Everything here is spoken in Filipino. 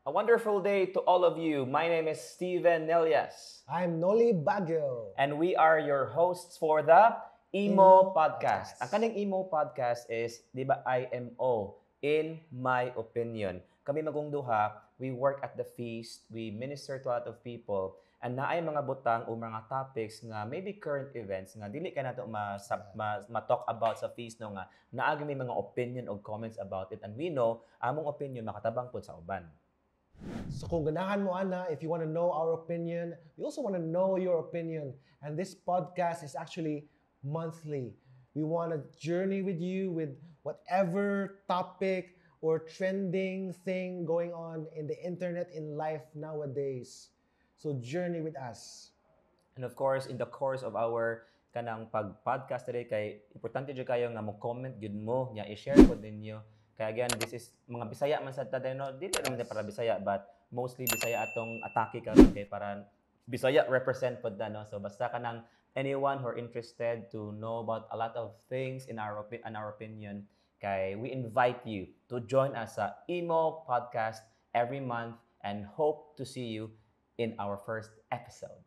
A wonderful day to all of you. My name is Steven Nelias, I'm Noli Baguio. and we are your hosts for the Emo Podcast. Ang kaning Emo Podcast is, di ba, IMO, in my opinion. Kami magungduha, we work at the feast, we minister to a lot of people, and naay mga butang o mga topics nga maybe current events nga dili ka nato ma-talk about sa feast no nga naagi may mga opinion o comments about it, and we know among opinion makatabang pod sa uban. So kung ganahan mo, Ana, if you want to know our opinion, we also want to know your opinion. And this podcast is actually monthly. We want to journey with you with whatever topic or trending thing going on in the internet, in life nowadays. So journey with us. And of course, in the course of our kanang pag-podcast today, kay importante jud kayo nga mo-comment gyud mo, nya i-share po ninyo. Kaya again, this is mga Bisaya man sa taday no, dili naman para Bisaya, but mostly Bisaya atong atake karon kay para Bisaya represent pod na no. So basta kanang anyone who are interested to know about a lot of things in our opinion, kay we invite you to join us sa Emo Podcast every month and hope to see you in our first episode.